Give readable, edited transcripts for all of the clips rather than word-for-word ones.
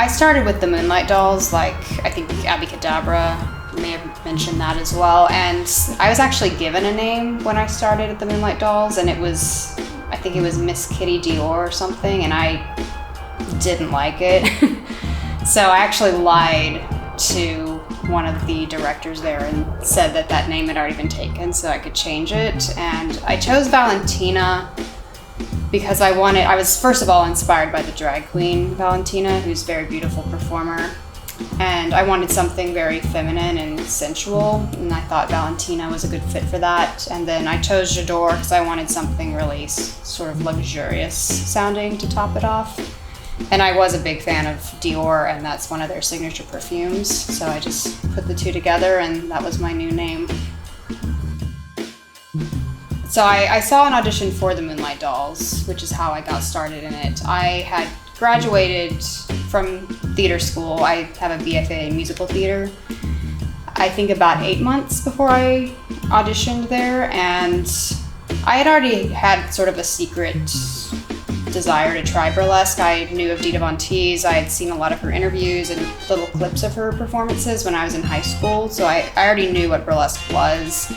I started with the Moonlight Dolls, like I think Abby Cadabra may have mentioned that as well. And I was actually given a name when I started at the Moonlight Dolls, and I think it was Miss Kitty Dior or something, and I didn't like it. So I actually lied to one of the directors there and said that name had already been taken so I could change it. And I chose Valentina because I was first of all inspired by the drag queen Valentina, who's a very beautiful performer. And I wanted something very feminine and sensual, and I thought Valentina was a good fit for that. And then I chose J'adore because I wanted something really sort of luxurious sounding to top it off. And I was a big fan of Dior, and that's one of their signature perfumes. So I just put the two together, and that was my new name. So I saw an audition for the Moonlight Dolls, which is how I got started in it. I had graduated from theater school. I have a BFA in musical theater. I think about 8 months before I auditioned there, and I had already had sort of a secret desire to try burlesque. I knew of Dita Von Teese. I had seen a lot of her interviews and little clips of her performances when I was in high school, so I already knew what burlesque was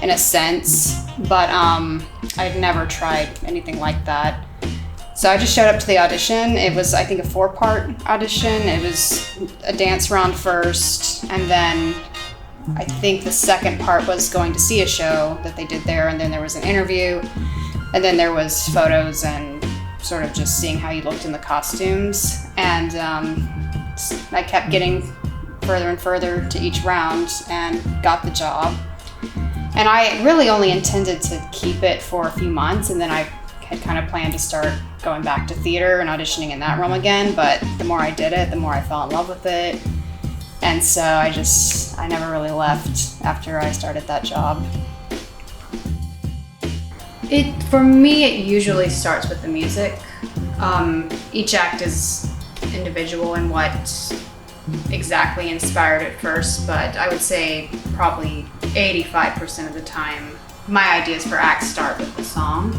in a sense, but I'd never tried anything like that. So I just showed up to the audition. It was, I think, a 4-part audition. It was a dance round first, and then I think the second part was going to see a show that they did there, and then there was an interview, and then there was photos and sort of just seeing how you looked in the costumes. And I kept getting further and further to each round and got the job. And I really only intended to keep it for a few months, and then I had kind of planned to start going back to theater and auditioning in that realm again, but the more I did it, the more I fell in love with it. And so I never really left after I started that job. For me, it usually starts with the music. Each act is individual in what exactly inspired it first, but I would say probably 85% of the time, my ideas for acts start with the song.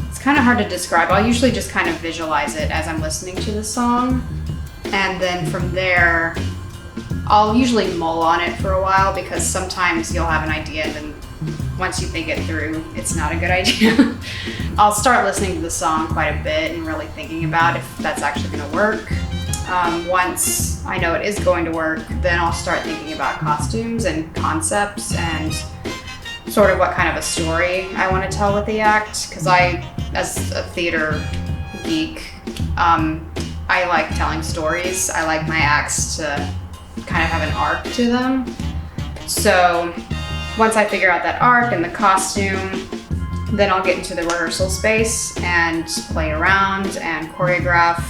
It's kind of hard to describe. I'll usually just kind of visualize it as I'm listening to the song, and then from there I'll usually mull on it for a while, because sometimes you'll have an idea and then once you think it through, it's not a good idea. I'll start listening to the song quite a bit and really thinking about if that's actually going to work. Once I know it is going to work, then I'll start thinking about costumes and concepts and sort of what kind of a story I want to tell with the act, because I, as a theater geek, I like telling stories. I like my acts to kind of have an arc to them. So once I figure out that arc and the costume, then I'll get into the rehearsal space and play around and choreograph.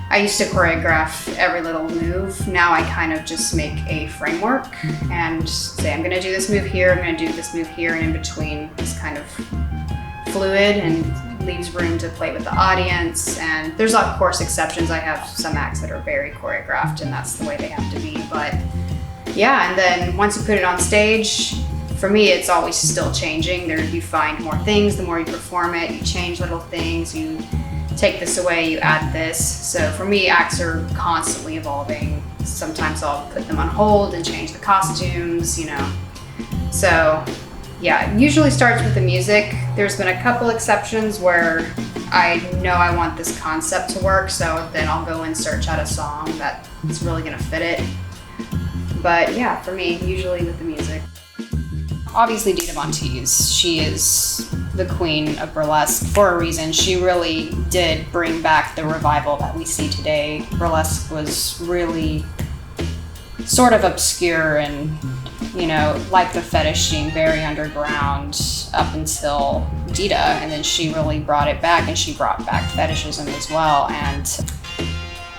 I used to choreograph every little move. Now I kind of just make a framework and say, I'm gonna do this move here, I'm gonna do this move here, and in between is kind of fluid and leaves room to play with the audience. And there's of course exceptions. I have some acts that are very choreographed and that's the way they have to be. But yeah, and then once you put it on stage, for me, it's always still changing. You find more things, the more you perform it, you change little things, you take this away, you add this. So for me, acts are constantly evolving. Sometimes I'll put them on hold and change the costumes, you know. So yeah, it usually starts with the music. There's been a couple exceptions where I know I want this concept to work, so then I'll go and search out a song that's really gonna fit it. But yeah, for me, usually with the music. Obviously Dita Von Teese, she is the queen of burlesque for a reason. She really did bring back the revival that we see today. Burlesque was really sort of obscure and, you know, like the fetishing, very underground up until Dita, and then she really brought it back, and she brought back fetishism as well. And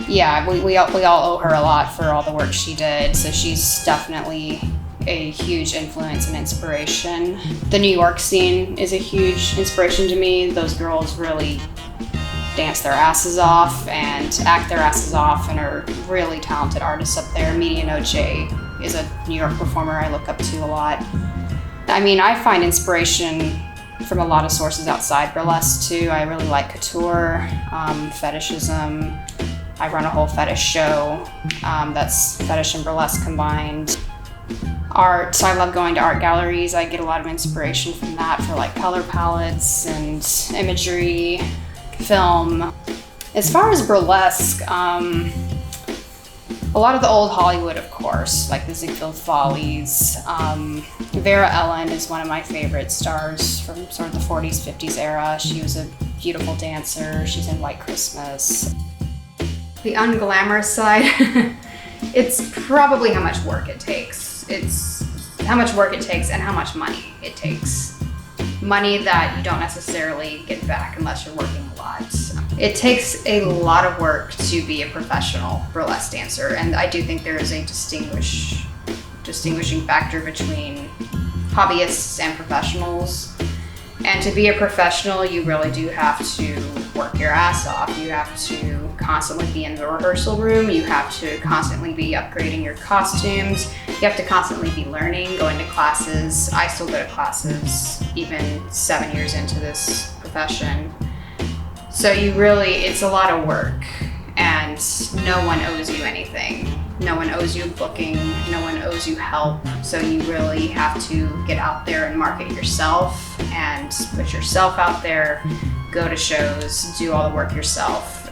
yeah, we all owe her a lot for all the work she did, so she's definitely a huge influence and inspiration. The New York scene is a huge inspiration to me. Those girls really dance their asses off and act their asses off and are really talented artists up there. Media Noche is a New York performer I look up to a lot. I mean, I find inspiration from a lot of sources outside burlesque too. I really like couture, fetishism. I run a whole fetish show that's fetish and burlesque combined. Art, so I love going to art galleries. I get a lot of inspiration from that for like color palettes and imagery, film. As far as burlesque, a lot of the old Hollywood, of course, like the Ziegfeld Follies. Vera Ellen is one of my favorite stars from sort of the 40s, 50s era. She was a beautiful dancer. She's in White Christmas. The unglamorous side, it's probably how much work it takes. It's how much work it takes and how much money it takes. Money that you don't necessarily get back unless you're working a lot. It takes a lot of work to be a professional burlesque dancer, and I do think there is a distinguishing factor between hobbyists and professionals. And to be a professional, you really do have to work your ass off. You have to constantly be in the rehearsal room. You have to constantly be upgrading your costumes. You have to constantly be learning, going to classes. I still go to classes even 7 years into this profession. So it's a lot of work, and no one owes you anything. No one owes you booking, no one owes you help. So you really have to get out there and market yourself and put yourself out there, go to shows, do all the work yourself.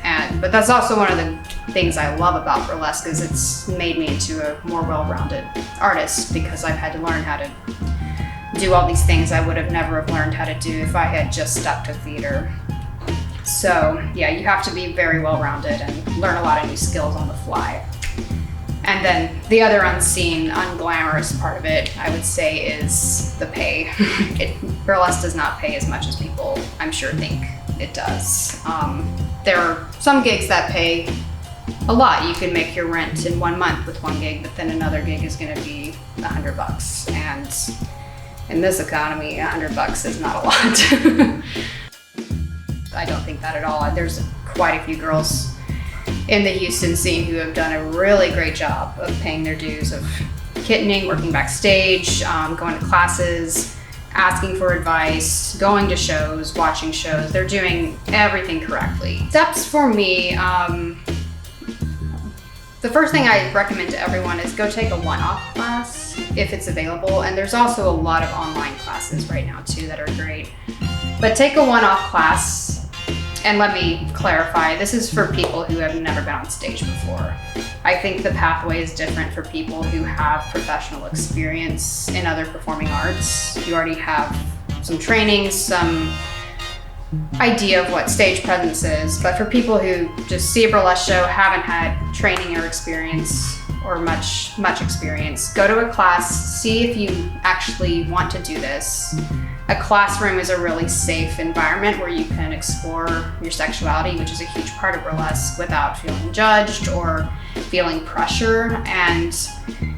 But that's also one of the things I love about burlesque, is it's made me into a more well-rounded artist, because I've had to learn how to do all these things I would have never have learned how to do if I had just stuck to theater. So yeah, you have to be very well-rounded and learn a lot of new skills on the fly. And then the other unseen, unglamorous part of it, I would say, is the pay. Burlesque does not pay as much as people, I'm sure, think it does. There are some gigs that pay a lot. You can make your rent in 1 month with one gig, but then another gig is gonna be $100. And in this economy, $100 is not a lot. I don't think that at all. There's quite a few girls in the Houston scene who have done a really great job of paying their dues of kittening, working backstage, going to classes, asking for advice, going to shows, watching shows. They're doing everything correctly. Steps for me, the first thing I recommend to everyone is go take a one-off class if it's available. And there's also a lot of online classes right now too that are great. But take a one-off class. And let me clarify, this is for people who have never been on stage before. I think the pathway is different for people who have professional experience in other performing arts. You already have some training, some idea of what stage presence is. But for people who just see a burlesque show, haven't had training or experience or much experience, go to a class, see if you actually want to do this. A classroom is a really safe environment where you can explore your sexuality, which is a huge part of burlesque, without feeling judged or feeling pressure. And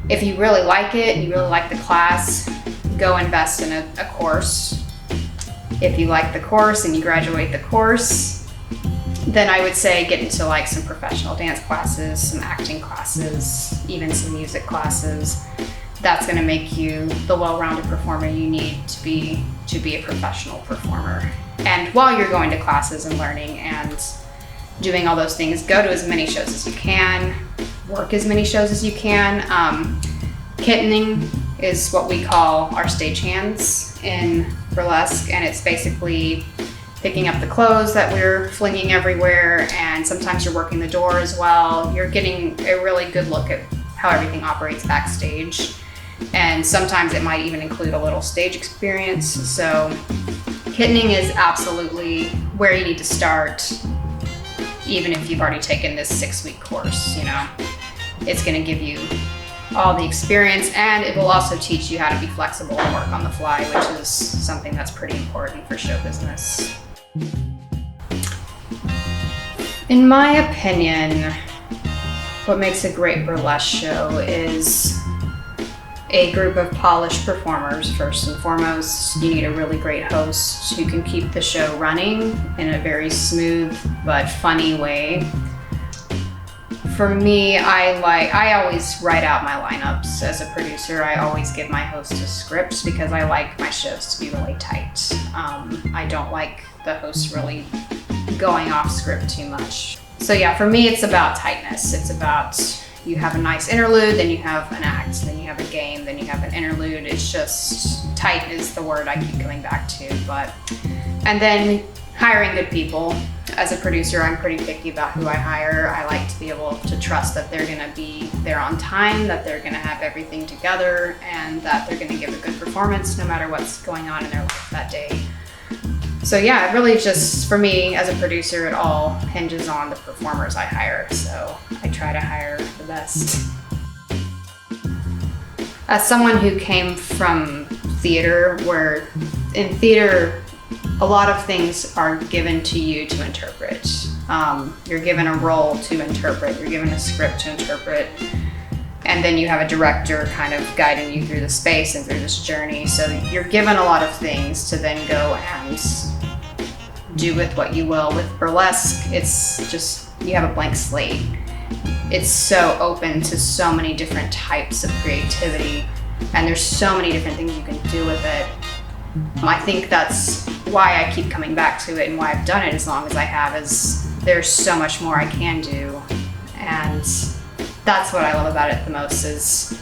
if you really like it, you really like the class, go invest in a course. If you like the course and you graduate the course, then I would say get into like some professional dance classes, some acting classes, even some music classes. That's going to make you the well-rounded performer you need to be a professional performer. And while you're going to classes and learning and doing all those things, go to as many shows as you can, work as many shows as you can. Kittening is what we call our stagehands in burlesque, and it's basically picking up the clothes that we're flinging everywhere, and sometimes you're working the door as well. You're getting a really good look at how everything operates backstage. And sometimes it might even include a little stage experience. So kittening is absolutely where you need to start, even if you've already taken this 6-week course. It's going to give you all the experience, and it will also teach you how to be flexible and work on the fly, which is something that's pretty important for show business. In my opinion, what makes a great burlesque show is a group of polished performers. First and foremost, you need a really great host who can keep the show running in a very smooth but funny way. For me, I always write out my lineups as a producer. I always give my host a script because I like my shows to be really tight. I don't like the host really going off script too much. So yeah, for me, it's about tightness. It's about, you have a nice interlude, then you have an act, then you have a game, then you have an interlude. It's just, tight is the word I keep coming back to. And then hiring good people. As a producer, I'm pretty picky about who I hire. I like to be able to trust that they're gonna be there on time, that they're gonna have everything together, and that they're gonna give a good performance no matter what's going on in their life that day. So yeah, it really just, for me as a producer, it all hinges on the performers I hire. So I try to hire the best. As someone who came from theater, where in theater, a lot of things are given to you to interpret. You're given a role to interpret, you're given a script to interpret, and then you have a director kind of guiding you through the space and through this journey. So you're given a lot of things to then go and do with what you will. With burlesque, it's just, you have a blank slate. It's so open to so many different types of creativity, and there's so many different things you can do with it. I think that's why I keep coming back to it and why I've done it as long as I have, is there's so much more I can do. And that's what I love about it the most, is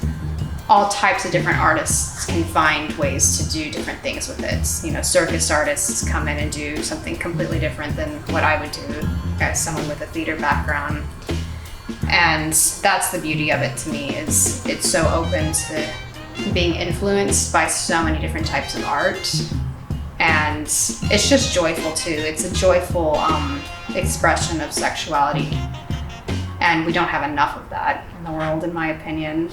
all types of different artists can find ways to do different things with it. You know, circus artists come in and do something completely different than what I would do as someone with a theater background. And that's the beauty of it to me, is it's so open to being influenced by so many different types of art, and it's just joyful too. It's a joyful expression of sexuality, and we don't have enough of that in the world, in my opinion.